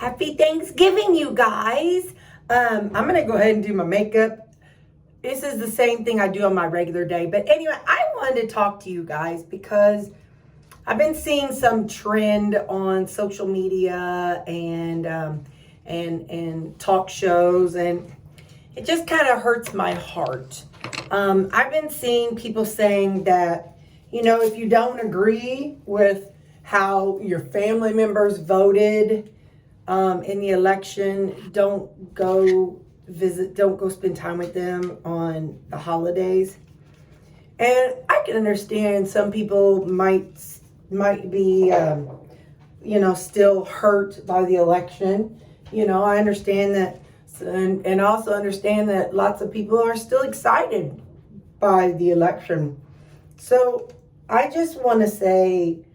Happy Thanksgiving, you guys. I'm going to go ahead and do my makeup. This is the same thing I do on my regular day. But anyway, I wanted to talk to you guys because I've been seeing some trend on social media and talk shows, and it just kind of hurts my heart. I've been seeing people saying that, if you don't agree with how your family members voted in the election, don't go spend time with them on the holidays. And I can understand some people might be, still hurt by the election. I understand that, and also understand that lots of people are still excited by the election. So I just want to say,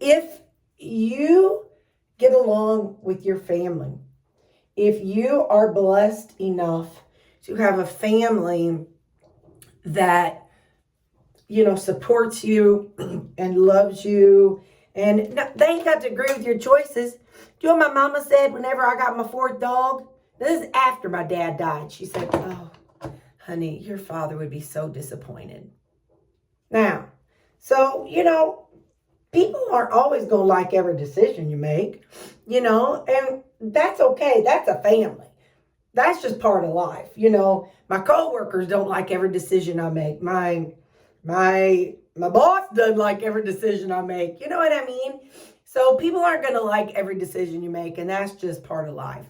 if you get along with your family, if you are blessed enough to have a family that, supports you and loves you, and they ain't got to agree with your choices. Do you know what my mama said whenever I got my fourth dog? This is after my dad died. She said, "Oh, honey, your father would be so disappointed." Now, so, people aren't always going to like every decision you make, and that's okay. That's a family. That's just part of life. My coworkers don't like every decision I make. My boss doesn't like every decision I make. You know what I mean? So people aren't going to like every decision you make, and that's just part of life.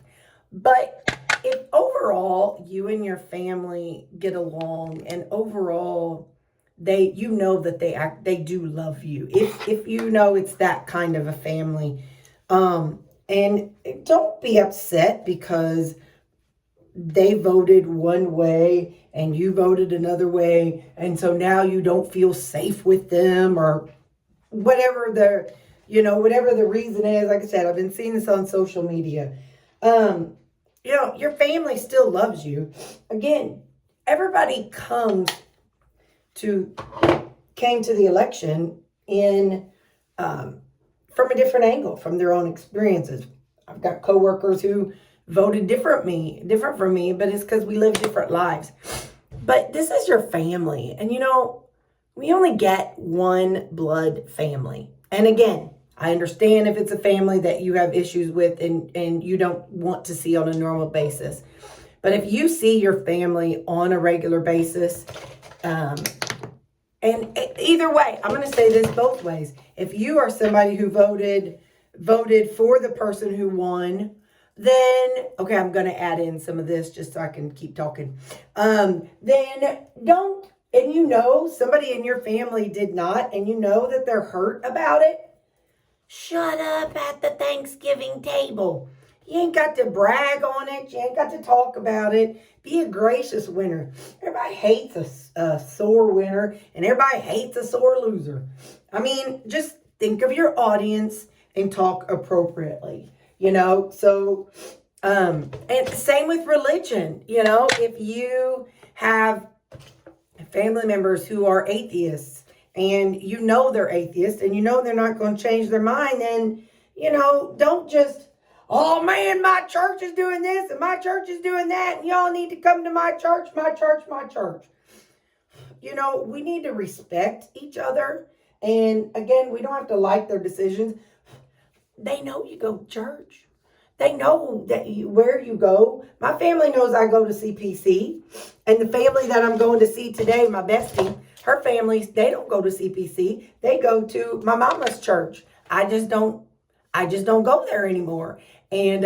But if overall you and your family get along, and overall they do love you, if it's that kind of a family, and don't be upset because they voted one way and you voted another way, and so now you don't feel safe with them, or whatever the reason is. Like I said, I've been seeing this on social media. Your family still loves you. Again, everybody came to the election from a different angle, from their own experiences. I've got coworkers who voted different from me, but it's because we live different lives. But this is your family, and we only get one blood family. And again, I understand if it's a family that you have issues with and you don't want to see on a normal basis. But if you see your family on a regular basis, and either way, I'm going to say this both ways. If you are somebody who voted for the person who won, then, okay, I'm going to add in some of this just so I can keep talking. Then don't, and somebody in your family did not, and that they're hurt about it, shut up at the Thanksgiving table. You ain't got to brag on it. You ain't got to talk about it. Be a gracious winner. Everybody hates a sore winner, and everybody hates a sore loser. I mean, just think of your audience and talk appropriately, So, and same with religion. If you have family members who are atheists, and they're atheists, and they're not going to change their mind, then, don't just, "Oh man, my church is doing this and my church is doing that, and y'all need to come to my church, my church, my church." We need to respect each other. And again, we don't have to like their decisions. They know you go to church. They know where you go. My family knows I go to CPC. And the family that I'm going to see today, my bestie, her family, they don't go to CPC. They go to my mama's church. I just don't go there anymore. And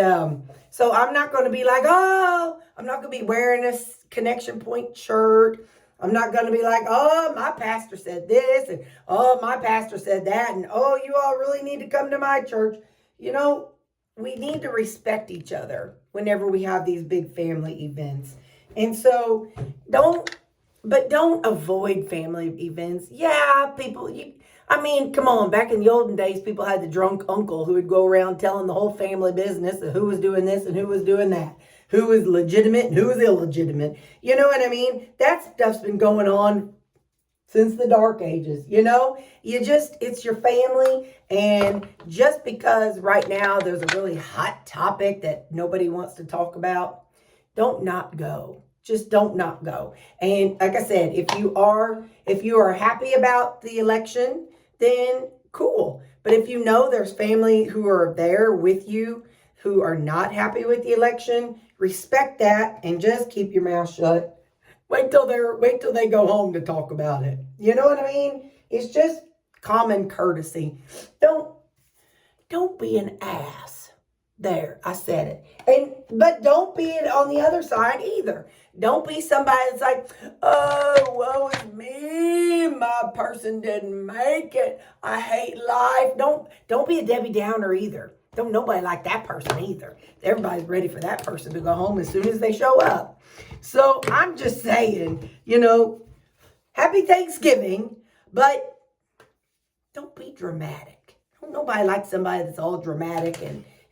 so I'm not going to be like, "Oh," I'm not going to be wearing a Connection Point shirt. I'm not going to be like, "Oh, my pastor said this, and oh, my pastor said that, and oh, you all really need to come to my church." We need to respect each other whenever we have these big family events. And so don't avoid family events. Yeah, people, come on. Back in the olden days, people had the drunk uncle who would go around telling the whole family business of who was doing this and who was doing that, who was legitimate and who was illegitimate. You know what I mean? That stuff's been going on since the dark ages. It's your family. And just because right now there's a really hot topic that nobody wants to talk about, don't not go. Just don't not go. And like I said, if you are happy about the election, then cool. But if you know there's family who are there with you who are not happy with the election, respect that and just keep your mouth shut. Wait till they go home to talk about it. You know what I mean? It's just common courtesy. Don't be an ass. There, I said it. But don't be it on the other side either. Don't be somebody that's like, oh, woe is me. My person didn't make it. I hate life. Don't be a Debbie Downer either. Don't nobody like that person either. Everybody's ready for that person to go home as soon as they show up. So I'm just saying, happy Thanksgiving, but don't be dramatic. Don't nobody like somebody that's all dramatic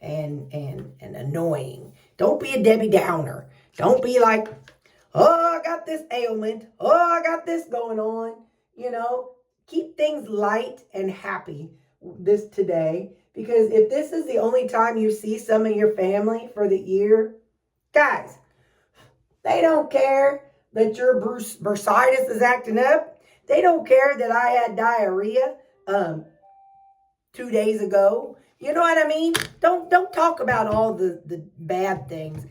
and annoying. Don't be a Debbie Downer. Don't be like, oh, I got this ailment. Oh, I got this going on. Keep things light and happy today. Because if this is the only time you see some of your family for the year, guys, they don't care that your bursitis is acting up. They don't care that I had diarrhea 2 days ago. You know what I mean? Don't talk about all the bad things.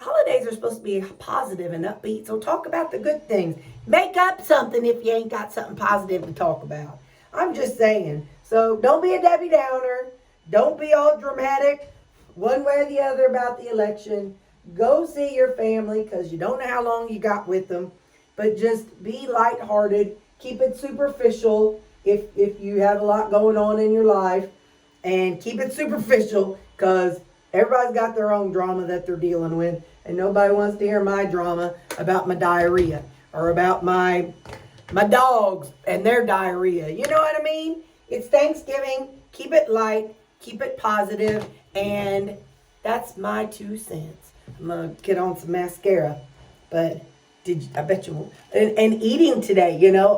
Holidays are supposed to be positive and upbeat, so talk about the good things. Make up something if you ain't got something positive to talk about. I'm just saying. So don't be a Debbie Downer. Don't be all dramatic one way or the other about the election. Go see your family because you don't know how long you got with them. But just be lighthearted. Keep it superficial if you have a lot going on in your life. And keep it superficial because everybody's got their own drama that they're dealing with. And nobody wants to hear my drama about my diarrhea or about my dogs and their diarrhea. You know what I mean? It's Thanksgiving. Keep it light. Keep it positive. And that's my 2 cents. I'm going to get on some mascara. But I bet you won't. And eating today,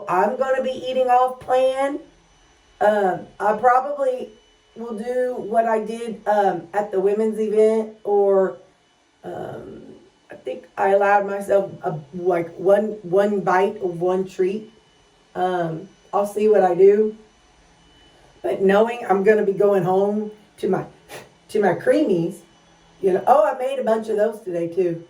I'm going to be eating off plan. I probably will do what I did at the women's event, or I think I allowed myself one bite of one treat. I'll see what I do. But knowing I'm going to be going home to my creamies, I made a bunch of those today too.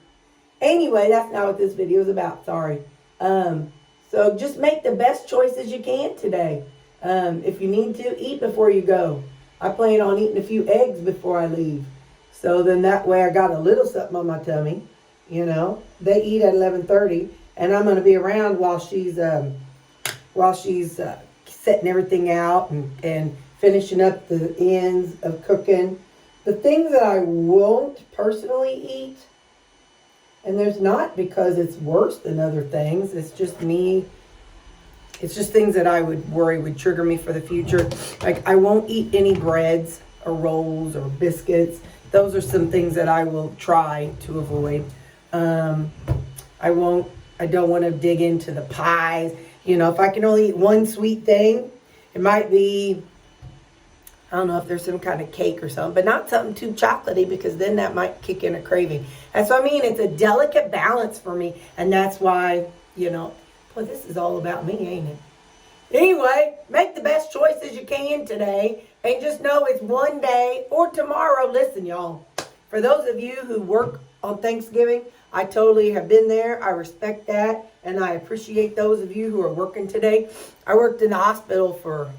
Anyway, that's not what this video is about. Sorry. So just make the best choices you can today. If you need to, eat before you go. I plan on eating a few eggs before I leave. So then that way I got a little something on my tummy. They eat at 11:30, and I'm going to be around while she's setting everything out and finishing up the ends of cooking. The things that I won't personally eat, and there's not because it's worse than other things. It's just me. It's just things that I would worry would trigger me for the future. Like I won't eat any breads or rolls or biscuits. Those are some things that I will try to avoid. I don't want to dig into the pies. If I can only eat one sweet thing, it might be, I don't know if there's some kind of cake or something, but not something too chocolatey because then that might kick in a craving. That's what I mean. It's a delicate balance for me. And that's why, boy, this is all about me, ain't it? Anyway, make the best choices you can today. And just know it's one day or tomorrow. Listen, y'all, for those of you who work on Thanksgiving, I totally have been there. I respect that. And I appreciate those of you who are working today. I worked in the hospital for,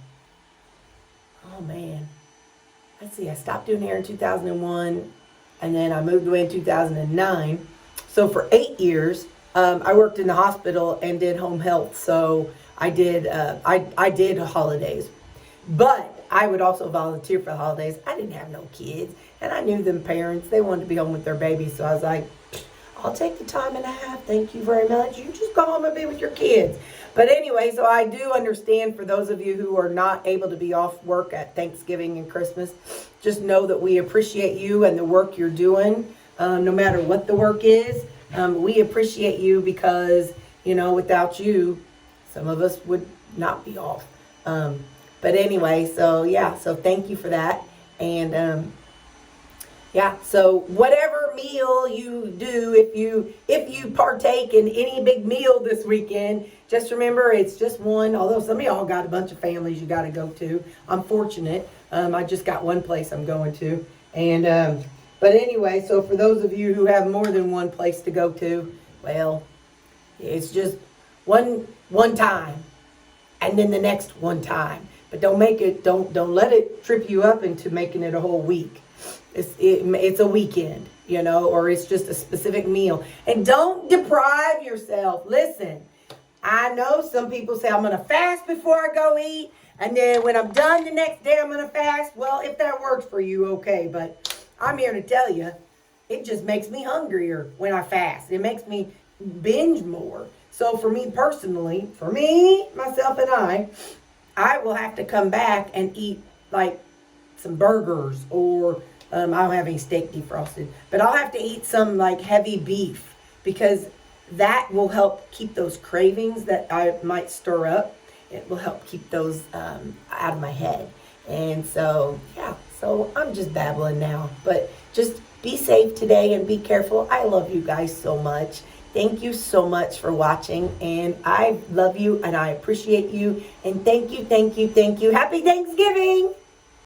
let's see, I stopped doing hair in 2001. And then I moved away in 2009. So for 8 years, I worked in the hospital and did home health. So I did holidays. But I would also volunteer for the holidays. I didn't have no kids. And I knew them parents. They wanted to be home with their babies. So I was like, I'll take the time and a half. Thank you very much. You just go home and be with your kids. But anyway, so I do understand for those of you who are not able to be off work at Thanksgiving and Christmas, just know that we appreciate you and the work you're doing, no matter what the work is. We appreciate you because, without you, Some of us would not be off. But anyway, so yeah, so thank you for that. And yeah, so whatever meal you do, if you partake in any big meal this weekend, just remember it's just one. Although some of y'all got a bunch of families you got to go to. I'm fortunate. I just got one place I'm going to. And but anyway, so for those of you who have more than one place to go to, well, it's just one time, and then the next one time. But don't let it trip you up into making it a whole week. It's a weekend, you know, or it's just a specific meal. And don't deprive yourself. Listen, I know some people say I'm going to fast before I go eat, and then when I'm done the next day I'm going to fast. Well, if that works for you, okay. But I'm here to tell you, it just makes me hungrier when I fast. It makes me binge more. So for me personally, myself and I will have to come back and eat like some burgers, or I don't have any steak defrosted, but I'll have to eat some like heavy beef, because that will help keep those cravings that I might stir up. It will help keep those out of my head. And so, yeah, so I'm just babbling now, but just be safe today and be careful. I love you guys so much. Thank you so much for watching, and I love you and I appreciate you, and thank you. Happy Thanksgiving!